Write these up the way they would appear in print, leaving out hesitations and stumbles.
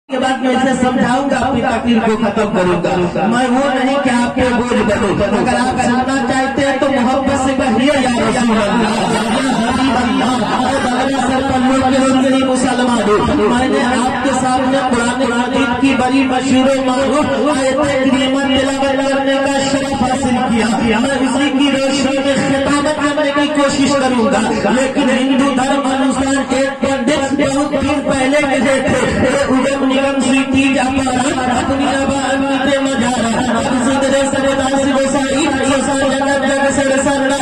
के बाद मैं इसे समझाऊंगा, अपनी तकलीफ को खत्म करूंगा। मैं वो नहीं कि आपके बोझ बनूं। अगर आप सुनना चाहते हैं तो मोहब्बत से कहिए या रसूल अल्लाह, या हबीब अल्लाह। सर पर लोग मुसलमानों, मैंने आपके सामने कुरान मजीद की बड़ी मशहूर मारूफ आयत करीमा तिलावत करने का शरफ हासिल किया। मैं उसी की रोशनी में खिताबत करने की कोशिश करूंगा। लेकिन हिंदू धर्म अनुसार एक पंडित बहुत दिन पहले कहे थे, निगम श्री तीज अपनी आबादी मजारा जिंदरे सरदासी गोसाई जगत जग सर सरना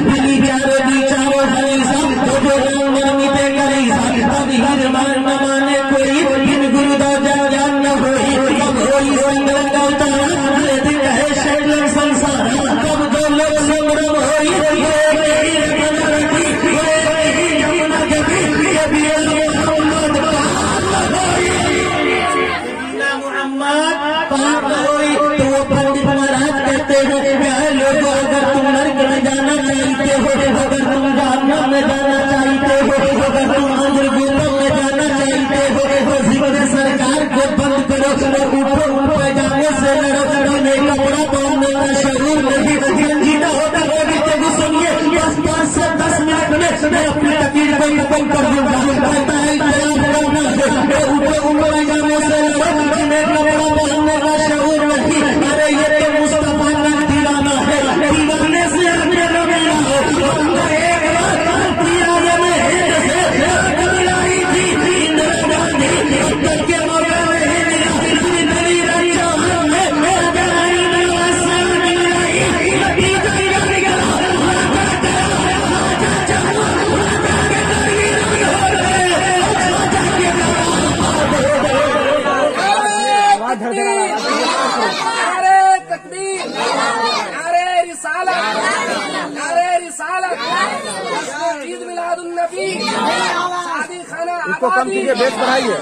दिली प्यारो दी चारो हरीसा तो जो निर्मिते करीसा तभी हर मान न माने कोई इन गुरुदा ज्ञान न होई अब होई संगम का उतारा दिन है शैलन संसार तब जो लोग संग्रम होई इसको कम कीजिए, बेस बढ़ाइए।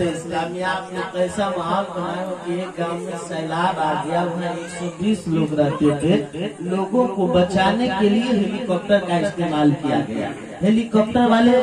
इस्लामिया आपने कैसा माहौल बनाया हो कि एक गांव में सैलाब आ गया, वहाँ 120 लोग रहते थे। लोगों को बचाने के लिए हेलीकॉप्टर का इस्तेमाल किया गया। हेलीकॉप्टर वाले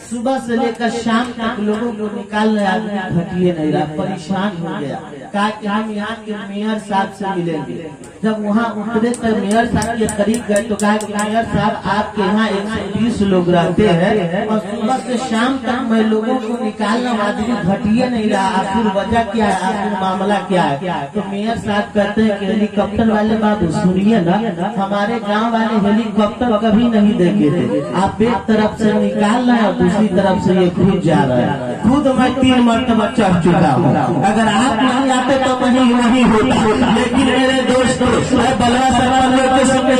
सुबह से लेकर शाम तक लोगों को निकाल रहे, आदमी घटिए नहीं रहा, परेशान हो गया। कहा कि हम यहाँ के मेयर साहब से मिलेंगे। जब वहाँ उतरे तो मेयर साहब के करीब गए तो कहा कि मेयर साहब आपके यहाँ 120 लोग रहते हैं और सुबह से शाम तक मैं लोगों को निकालना, आदमी घटिए नहीं रहा, आखिर वजह क्या है, आखिर मामला क्या है? तो मेयर साहब कहते हैं कि हेलीकॉप्टर वाले बाबू सुनिए ना, हमारे गाँव वाले हेलीकॉप्टर कभी नहीं देखे थे। आप एक तरफ से निकाल रहे हैं और दूसरी तरफ से ये खुद जा रहा है। खुद मैं 3 मरतबा चढ़ चुका हूँ। अगर आप नहीं आते तो कहीं नहीं होता। लेकिन मेरे दोस्तों, बलवा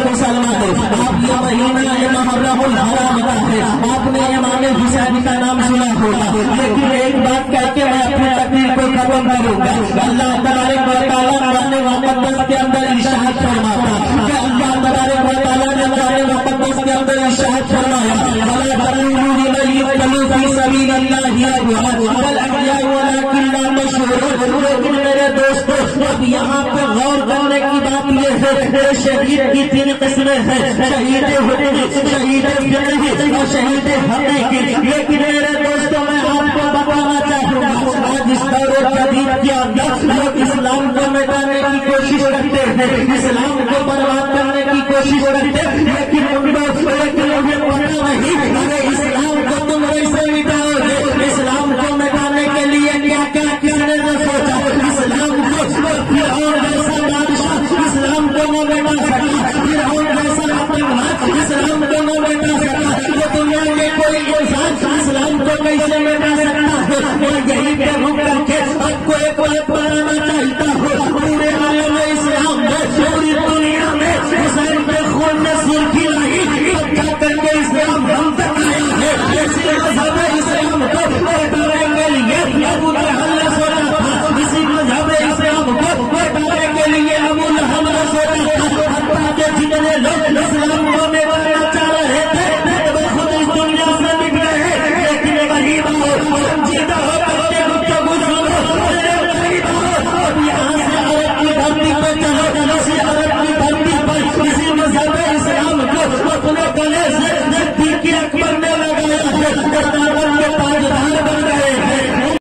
मुसलमान, आप ये महीना मुहर्रमुल हराम का है, आपने इमाम हुसैन का नाम सुना होगा। लेकिन एक बात कहकर मैं अपनी तकलीफ को खत्म करूंगा। अल्लाह तबारक व तआला मुक़द्दस के अंदर इरशाद फरमाता है, अल्लाह तबारक व तआला ने कुरान मुक़द्दस के अंदर इरशाद फरमाया, लेकिन मेरे दोस्तों, अब यहाँ पे गौर करने की बात यह है, शहीद की 3 किस्में हैं, शहीद होने शहीद और शहीद होने की। लेकिन मेरे दोस्तों, मैं आपको बताना चाहूँगा, आज इस दौर जदीद के अंदर लोग इस्लाम को मिटाने की कोशिश करते हैं, इस्लाम को बर्बाद करने की कोशिश करते हैं। लेकिन इस्लाम को तुम ऐसे मिटाओगे, इस्लाम को मिटाने के लिए क्या क्या करने ने सोचा। इस्लाम को फिरौन जैसा बादशाह इस्लाम को न मिटा सका, फिरौन जैसा आतंकवाद इस्लाम को न मिटा सका। ये दुनिया में कोई इंसान इस्लाम को कैसे मिटा सकता है? मैं यही कहूँ करके आपको एक बात बताना चाहता हूँ, पूरे आलम इस्लाम में, पूरी दुनिया में हुसैन के खून में सुर्खी नहीं, क्या करके इस्लाम हम तक आया है। इसी मजहब इस्लाम को मिटाने के लिए अबू लहब ने सोचा था, इसी मजहब इस्लाम को मिटाने के लिए अबू लहब ने सोचा था। जितने लोग इस्लाम को मिटाना